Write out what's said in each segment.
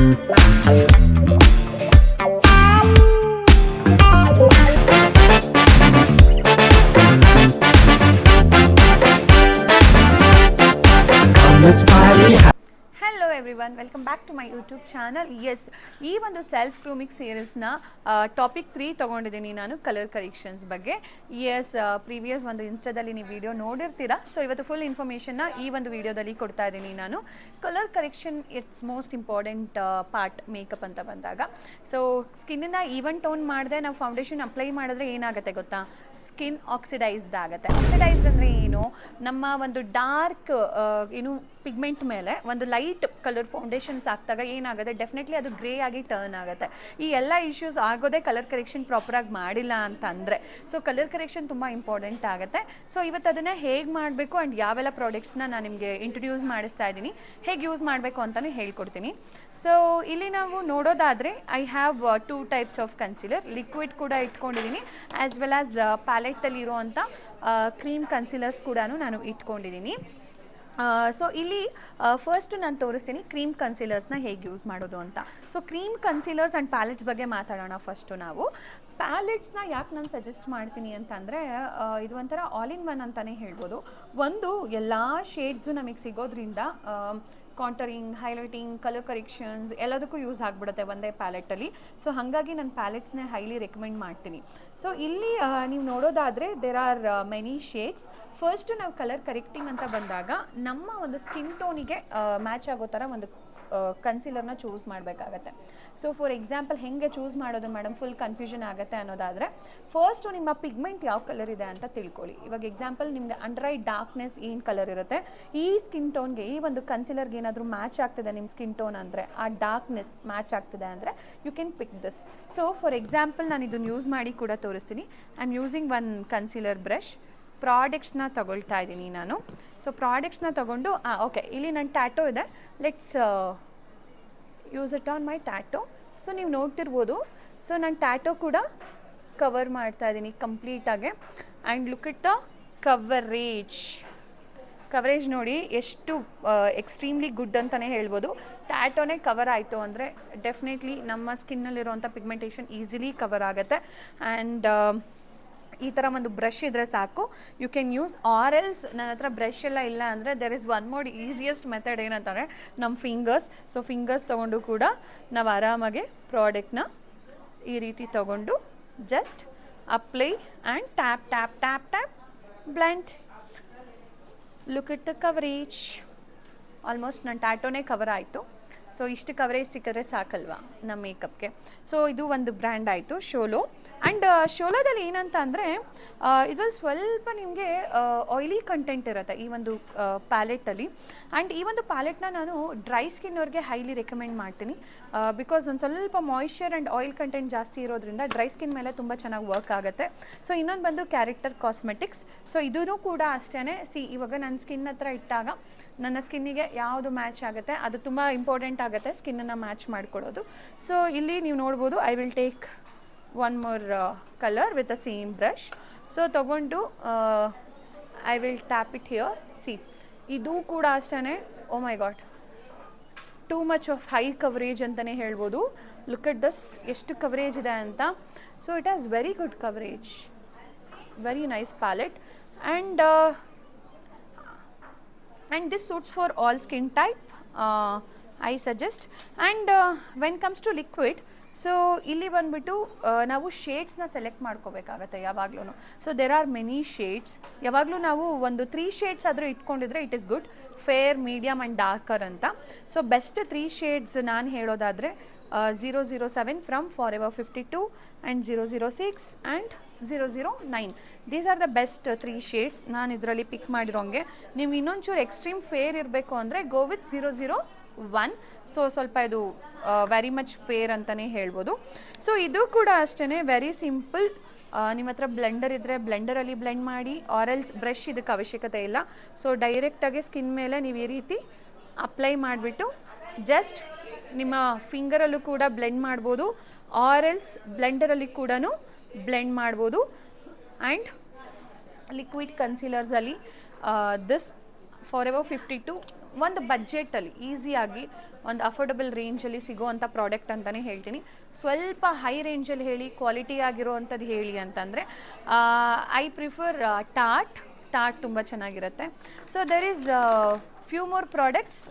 Hello everyone, welcome back to my YouTube channel. Yes, ಈ ಒಂದು self grooming ಸೀರೀಸ್ನ topic 3 ತಗೊಂಡಿದ್ದೀನಿ ನಾನು, ಕಲರ್ ಕರೆಕ್ಷನ್ಸ್ ಬಗ್ಗೆ. ಎಸ್, ಪ್ರೀವಿಯಸ್ ಒಂದು ಇನ್ಸ್ಟಾದಲ್ಲಿ ನೀವು ವಿಡಿಯೋ ನೋಡಿರ್ತೀರಾ. ಸೊ ಇವತ್ತು ಫುಲ್ ಇನ್ಫಾರ್ಮೇಷನ್ನ ಈ ಒಂದು ವಿಡಿಯೋದಲ್ಲಿ ಕೊಡ್ತಾ ಇದ್ದೀನಿ ನಾನು. Colour correction it's most important part makeup ಅಂತ ಬಂದಾಗ. ಸೊ ಸ್ಕಿನ್ನ ಈವನ್ ಟೋನ್ ಮಾಡಿದೆ ನಾವು ಫೌಂಡೇಶನ್ ಅಪ್ಲೈ ಮಾಡಿದ್ರೆ ಏನಾಗುತ್ತೆ ಗೊತ್ತಾ? ಸ್ಕಿನ್ ಆಕ್ಸಿಡೈಸ್ಡ್ ಆಗುತ್ತೆ. ಆಕ್ಸಿಡೈಸ್ಡ್ ಅಂದರೆ ಏನು? ನಮ್ಮ ಒಂದು ಡಾರ್ಕ್ ಏನು ಪಿಗ್ಮೆಂಟ್ ಮೇಲೆ ಒಂದು ಲೈಟ್ ಕಲರ್ ಫೌಂಡೇಶನ್ಸ್ ಹಾಕಿದಾಗ ಏನಾಗುತ್ತೆ, ಡೆಫಿನೆಟ್ಲಿ ಅದು ಗ್ರೇ ಆಗಿ ಟರ್ನ್ ಆಗುತ್ತೆ. ಈ ಎಲ್ಲ ಇಶ್ಯೂಸ್ ಆಗೋದೇ ಕಲರ್ ಕರೆಕ್ಷನ್ ಪ್ರಾಪರಾಗಿ ಮಾಡಿಲ್ಲ ಅಂತಂದರೆ. ಸೊ ಕಲರ್ ಕರೆಕ್ಷನ್ ತುಂಬ ಇಂಪಾರ್ಟೆಂಟ್ ಆಗುತ್ತೆ. ಸೊ ಇವತ್ತು ಅದನ್ನು ಹೇಗೆ ಮಾಡಬೇಕು ಆ್ಯಂಡ್ ಯಾವೆಲ್ಲ ಪ್ರಾಡಕ್ಟ್ಸ್ನ ನಾನು ನಿಮಗೆ ಇಂಟ್ರೊಡ್ಯೂಸ್ ಮಾಡಿಸ್ತಾ ಇದ್ದೀನಿ, ಹೇಗೆ ಯೂಸ್ ಮಾಡಬೇಕು ಅಂತಲೂ ಹೇಳ್ಕೊಡ್ತೀನಿ. ಸೊ ಇಲ್ಲಿ ನಾವು ನೋಡೋದಾದರೆ I have 2 types of concealer. Liquid ಕೂಡ ಇಟ್ಕೊಂಡಿದ್ದೀನಿ, ಆ್ಯಸ್ ವೆಲ್ ಆಸ್ ಪ್ಯಾಲೆಟಲ್ಲಿ ಇರುವಂಥ ಕ್ರೀಮ್ ಕನ್ಸಿಲರ್ಸ್ ಕೂಡ ನಾನು ಇಟ್ಕೊಂಡಿದ್ದೀನಿ. ಸೊ ಇಲ್ಲಿ ಫಸ್ಟ್ ನಾನು ತೋರಿಸ್ತೀನಿ ಕ್ರೀಮ್ ಕನ್ಸಿಲರ್ಸ್ನ ಹೇಗೆ ಯೂಸ್ ಮಾಡೋದು ಅಂತ. ಸೊ ಕ್ರೀಮ್ ಕನ್ಸಿಲರ್ಸ್ ಆ್ಯಂಡ್ ಪ್ಯಾಲೆಟ್ಸ್ ಬಗ್ಗೆ ಮಾತಾಡೋಣ ಫಸ್ಟು ನಾವು. ಪ್ಯಾಲೆಟ್ಸ್ನ ಯಾಕೆ ನಾನು ಸಜೆಸ್ಟ್ ಮಾಡ್ತೀನಿ ಅಂತಂದರೆ, ಇದು ಒಂಥರ ಆಲ್ ಇನ್ ಒನ್ ಅಂತಲೇ ಹೇಳ್ಬೋದು. ಒಂದು ಎಲ್ಲ ಶೇಡ್ಸು ನಮಗೆ ಸಿಗೋದ್ರಿಂದ ಕಾಂಟರಿಂಗ್, ಹೈಲೈಟಿಂಗ್, ಕಲರ್ ಕರೆಕ್ಷನ್ಸ್ ಎಲ್ಲದಕ್ಕೂ ಯೂಸ್ ಆಗಿಬಿಡುತ್ತೆ ಒಂದೇ ಪ್ಯಾಲೆಟಲ್ಲಿ. ಸೊ ಹಾಗಾಗಿ ನಾನು ಪ್ಯಾಲೆಟ್ಸ್ನೇ ಹೈಲಿ ರೆಕಮೆಂಡ್ ಮಾಡ್ತೀನಿ. ಸೊ ಇಲ್ಲಿ ನೀವು ನೋಡೋದಾದರೆ there are many shades. First ನಾವು ಕಲರ್ ಕರೆಕ್ಟಿಂಗ್ ಅಂತ ಬಂದಾಗ ನಮ್ಮ ಒಂದು ಸ್ಕಿನ್ ಟೋನಿಗೆ ಮ್ಯಾಚ್ ಆಗೋ ಥರ ಒಂದು ಕನ್ಸಿಲರ್ನ ಚೂಸ್ ಮಾಡಬೇಕಾಗತ್ತೆ. ಸೊ ಫಾರ್ ಎಕ್ಸಾಂಪಲ್ ಹೇಗೆ ಚೂಸ್ ಮಾಡೋದು ಮೇಡಮ್, ಫುಲ್ ಕನ್ಫ್ಯೂಷನ್ ಆಗುತ್ತೆ ಅನ್ನೋದಾದರೆ, ಫಸ್ಟು ನಿಮ್ಮ ಪಿಗ್ಮೆಂಟ್ ಯಾವ ಕಲರ್ ಇದೆ ಅಂತ ತಿಳ್ಕೊಳ್ಳಿ. ಇವಾಗ ಎಕ್ಸಾಂಪಲ್ ನಿಮಗೆ ಅಂಡರ್ ಐ ಡಾರ್ಕ್ನೆಸ್ ಏನು ಕಲರ್ ಇರುತ್ತೆ, ಈ ಸ್ಕಿನ್ ಟೋನ್ಗೆ ಈ ಒಂದು ಕನ್ಸಿಲರ್ಗೆ ಏನಾದರೂ ಮ್ಯಾಚ್ ಆಗ್ತದೆ ನಿಮ್ಮ ಸ್ಕಿನ್ ಟೋನ್ ಅಂದರೆ, ಆ ಡಾರ್ಕ್ನೆಸ್ ಮ್ಯಾಚ್ ಆಗ್ತದೆ ಅಂದರೆ you can pick this. So for example ನಾನು ಇದನ್ನು ಯೂಸ್ ಮಾಡಿ ಕೂಡ ತೋರಿಸ್ತೀನಿ. I am using one concealer brush. ಪ್ರಾಡಕ್ಟ್ಸ್ನ ತಗೊಳ್ತಾ ಇದ್ದೀನಿ ನಾನು. ಸೊ ಪ್ರಾಡಕ್ಟ್ಸ್ನ ತಗೊಂಡು ಓಕೆ, ಇಲ್ಲಿ ನನ್ನ ಟ್ಯಾಟೋ ಇದೆ. Let's use it on my tattoo. So ನೀವು ನೋಡ್ತಿರ್ಬೋದು, ಸೊ ನಾನು ಟ್ಯಾಟೋ ಕೂಡ ಕವರ್ ಮಾಡ್ತಾ ಇದ್ದೀನಿ ಕಂಪ್ಲೀಟಾಗೆ. And look it the coverage ನೋಡಿ ಎಷ್ಟು ಎಕ್ಸ್ಟ್ರೀಮ್ಲಿ ಗುಡ್ ಅಂತಲೇ ಹೇಳ್ಬೋದು. ಟ್ಯಾಟೋನೇ ಕವರ್ ಆಯಿತು ಅಂದರೆ ಡೆಫಿನೆಟ್ಲಿ ನಮ್ಮ ಸ್ಕಿನ್ನಲ್ಲಿರುವಂಥ ಪಿಗ್ಮೆಂಟೇಷನ್ ಈಸಿಲಿ ಕವರ್ ಆಗುತ್ತೆ. ಆ್ಯಂಡ್ ಈ ಥರ ಒಂದು ಬ್ರಷ್ ಇದ್ದರೆ ಸಾಕು, you can use. Or else ನನ್ನ ಹತ್ರ ಬ್ರಷ್ ಎಲ್ಲ ಇಲ್ಲ ಅಂದರೆ there is one more easiest method ಏನಂತಂದರೆ ನಮ್ಮ ಫಿಂಗರ್ಸ್. ಸೊ ಫಿಂಗರ್ಸ್ ತೊಗೊಂಡು ಕೂಡ ನಾವು ಆರಾಮಾಗಿ ಪ್ರಾಡಕ್ಟ್ನ ಈ ರೀತಿ ತೊಗೊಂಡು just apply and tap tap tap tap blend. Look it the coverage. Almost ನನ್ನ ಟ್ಯಾಟೋನೇ ಕವರ್ ಆಯಿತು. ಸೊ ಇಷ್ಟು ಕವರೇಜ್ ಸಿಕ್ಕಿದ್ರೆ ಸಾಕಲ್ವಾ ನಮ್ಮ ಮೇಕಪ್ಗೆ. ಸೊ ಇದು ಒಂದು ಬ್ರ್ಯಾಂಡ್ ಆಯಿತು, ಶೋಲೋ. ಆ್ಯಂಡ್ ಶೋಲೋದಲ್ಲಿ ಏನಂತ ಅಂದರೆ ಇದರಲ್ಲಿ ಸ್ವಲ್ಪ ನಿಮಗೆ ಆಯಿಲಿ ಕಂಟೆಂಟ್ ಇರುತ್ತೆ ಈ ಒಂದು ಪ್ಯಾಲೆಟಲ್ಲಿ. ಆ್ಯಂಡ್ ಈ ಒಂದು ಪ್ಯಾಲೆಟ್ನ ನಾನು ಡ್ರೈ ಸ್ಕಿನ್ನವ್ರಿಗೆ ಹೈಲಿ ರೆಕಮೆಂಡ್ ಮಾಡ್ತೀನಿ. ಬಿಕಾಸ್ ಒಂದು ಸ್ವಲ್ಪ ಮಾಯಿಶ್ಚರ್ ಆ್ಯಂಡ್ ಆಯಿಲ್ ಕಂಟೆಂಟ್ ಜಾಸ್ತಿ ಇರೋದ್ರಿಂದ ಡ್ರೈ ಸ್ಕಿನ್ ಮೇಲೆ ತುಂಬ ಚೆನ್ನಾಗಿ ವರ್ಕ್ ಆಗುತ್ತೆ. ಸೊ ಇನ್ನೊಂದು ಬಂದು ಕ್ಯಾರೆಕ್ಟರ್ ಕಾಸ್ಮೆಟಿಕ್ಸ್. ಸೊ ಇದೂ ಕೂಡ ಅಷ್ಟೇ. ಇವಾಗ ನನ್ನ ಸ್ಕಿನ್ ಹತ್ರ ಇಟ್ಟಾಗ ನನ್ನ ಸ್ಕಿನ್ನಿಗೆ ಯಾವುದು ಮ್ಯಾಚ್ ಆಗುತ್ತೆ ಅದು ತುಂಬ ಇಂಪಾರ್ಟೆಂಟ್ ಆಗುತ್ತೆ, ಸ್ಕಿನ್ನನ್ನು ಮ್ಯಾಚ್ ಮಾಡಿಕೊಡೋದು. ಸೊ ಇಲ್ಲಿ ನೀವು ನೋಡ್ಬೋದು, I will take one more colour with the same brush. So ತೊಗೊಂಡು I will tap it here. See ಇದು ಕೂಡ ಅಷ್ಟೇ. Oh my god, too much of high coverage ಅಂತಲೇ ಹೇಳ್ಬೋದು. ಲುಕ್ ಅಟ್ ದಸ್ ಎಷ್ಟು ಕವರೇಜ್ ಇದೆ ಅಂತ. So it has very good coverage, very nice palette. and this suits for all skin type, I suggest. And when comes to liquid, so ಇಲ್ಲಿ ಬಂದುಬಿಟ್ಟು ನಾವು ಶೇಡ್ಸ್ನ select ಮಾಡ್ಕೋಬೇಕಾಗತ್ತೆ ಯಾವಾಗಲೂ. So there are many shades. ಯಾವಾಗಲೂ ನಾವು ಒಂದು 3 ಶೇಡ್ಸ್ ಆದರೂ ಇಟ್ಕೊಂಡಿದ್ರೆ it is good. Fair, medium and darker ಅಂತ. ಸೊ ಬೆಸ್ಟ್ 3 ಶೇಡ್ಸ್ ನಾನು ಹೇಳೋದಾದರೆ 007 from forever 52 and 006 and 009. These are the best 3 shades ನಾನು ಇದರಲ್ಲಿ ಪಿಕ್ ಮಾಡಿರೋಂಗೆ. ನೀವು ಇನ್ನೊಂಚೂರು ಎಕ್ಸ್ಟ್ರೀಮ್ ಫೇರ್ ಇರಬೇಕು ಅಂದರೆ ಗೋ ವಿತ್ 001. ಸೊ ಸ್ವಲ್ಪ ಇದು ವೆರಿ ಮಚ್ ಫೇರ್ ಅಂತಲೇ ಹೇಳ್ಬೋದು. ಸೊ ಇದು ಕೂಡ ಅಷ್ಟೇ ವೆರಿ ಸಿಂಪಲ್. ನಿಮ್ಮ ಹತ್ರ ಬ್ಲೆಂಡರ್ ಇದ್ದರೆ ಬ್ಲೆಂಡರಲ್ಲಿ ಬ್ಲೆಂಡ್ ಮಾಡಿ, ಆರೆಲ್ಸ್ ಬ್ರಷ್ ಇದಕ್ಕೆ ಅವಶ್ಯಕತೆ ಇಲ್ಲ. ಸೊ ಡೈರೆಕ್ಟಾಗಿ ಸ್ಕಿನ್ ಮೇಲೆ ನೀವು ಈ ರೀತಿ ಅಪ್ಲೈ ಮಾಡಿಬಿಟ್ಟು ಜಸ್ಟ್ ನಿಮ್ಮ ಫಿಂಗರಲ್ಲೂ ಕೂಡ ಬ್ಲೆಂಡ್ ಮಾಡ್ಬೋದು, ಆರೆಲ್ಸ್ ಬ್ಲೆಂಡರಲ್ಲಿ ಕೂಡ ಬ್ಲೆಂಡ್ ಮಾಡ್ಬೋದು. ಆ್ಯಂಡ್ ಲಿಕ್ವಿಡ್ ಕನ್ಸೀಲರ್ಸಲ್ಲಿ ದಿಸ್ ಫಾರೆವರ್ 52 ಒಂದು ಬಡ್ಜೆಟಲ್ಲಿ ಈಸಿಯಾಗಿ ಒಂದು ಅಫೋರ್ಡಬಲ್ ರೇಂಜಲ್ಲಿ ಸಿಗೋವಂಥ ಪ್ರಾಡಕ್ಟ್ ಅಂತಲೇ ಹೇಳ್ತೀನಿ. ಸ್ವಲ್ಪ ಹೈ ರೇಂಜಲ್ಲಿ ಹೇಳಿ, ಕ್ವಾಲಿಟಿ ಆಗಿರೋವಂಥದ್ದು ಹೇಳಿ ಅಂತಂದರೆ ಐ ಪ್ರಿಫರ್ ಟಾಟ್ ತುಂಬ ಚೆನ್ನಾಗಿರುತ್ತೆ. So there is few more products.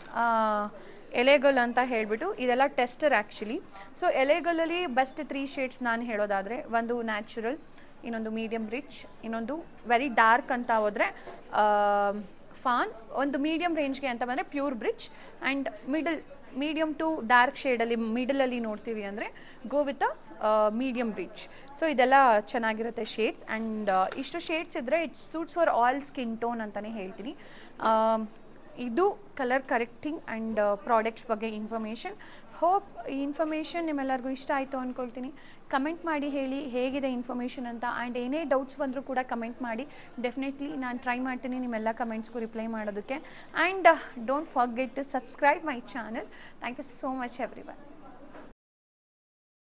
LA Girl ಅಂತ ಹೇಳಿಬಿಟ್ಟು ಇದೆಲ್ಲ ಟೆಸ್ಟರ್ ಆ್ಯಕ್ಚುಲಿ. ಸೊ ಎಲೆಗಲಲ್ಲಿ ಬೆಸ್ಟ್ 3 ಶೇಡ್ಸ್ ನಾನು ಹೇಳೋದಾದರೆ, ಒಂದು ನ್ಯಾಚುರಲ್, ಇನ್ನೊಂದು ಮೀಡಿಯಮ್ ರಿಚ್, ಇನ್ನೊಂದು ವೆರಿ ಡಾರ್ಕ್ ಅಂತ ಹೋದರೆ ಫಾನ್. ಒಂದು ಮೀಡಿಯಮ್ ರೇಂಜ್ಗೆ ಅಂತ ಬಂದರೆ pure birch, and medium to dark ಶೇಡಲ್ಲಿ ಮಿಡಲಲ್ಲಿ ನೋಡ್ತೀವಿ ಅಂದರೆ go with medium rich. So ಇದೆಲ್ಲ ಚೆನ್ನಾಗಿರುತ್ತೆ ಶೇಡ್ಸ್, ಆ್ಯಂಡ್ ಇಷ್ಟು ಶೇಡ್ಸ್ ಇದ್ದರೆ it's suits for all skin tone ಅಂತಲೇ ಹೇಳ್ತೀನಿ. ಇದು ಕಲರ್ ಕರೆಕ್ಟಿಂಗ್ ಆ್ಯಂಡ್ ಪ್ರಾಡಕ್ಟ್ಸ್ ಬಗ್ಗೆ ಇನ್ಫಾರ್ಮೇಷನ್. ಹೋಪ್ ಈ ಇನ್ಫಾರ್ಮೇಷನ್ ನಿಮ್ಮೆಲ್ಲರಿಗೂ ಇಷ್ಟ ಆಯಿತು ಅಂದ್ಕೊಳ್ತೀನಿ. ಕಮೆಂಟ್ ಮಾಡಿ ಹೇಳಿ ಹೇಗಿದೆ ಇನ್ಫಾರ್ಮೇಷನ್ ಅಂತ, ಆ್ಯಂಡ್ ಏನೇ ಡೌಟ್ಸ್ ಬಂದರೂ ಕೂಡ ಕಮೆಂಟ್ ಮಾಡಿ. ಡೆಫಿನೆಟ್ಲಿ ನಾನು ಟ್ರೈ ಮಾಡ್ತೀನಿ ನಿಮ್ಮೆಲ್ಲ ಕಮೆಂಟ್ಸ್ಗೂ ರಿಪ್ಲೈ ಮಾಡೋದಕ್ಕೆ. And don't forget to subscribe my channel. Thank you so much everyone.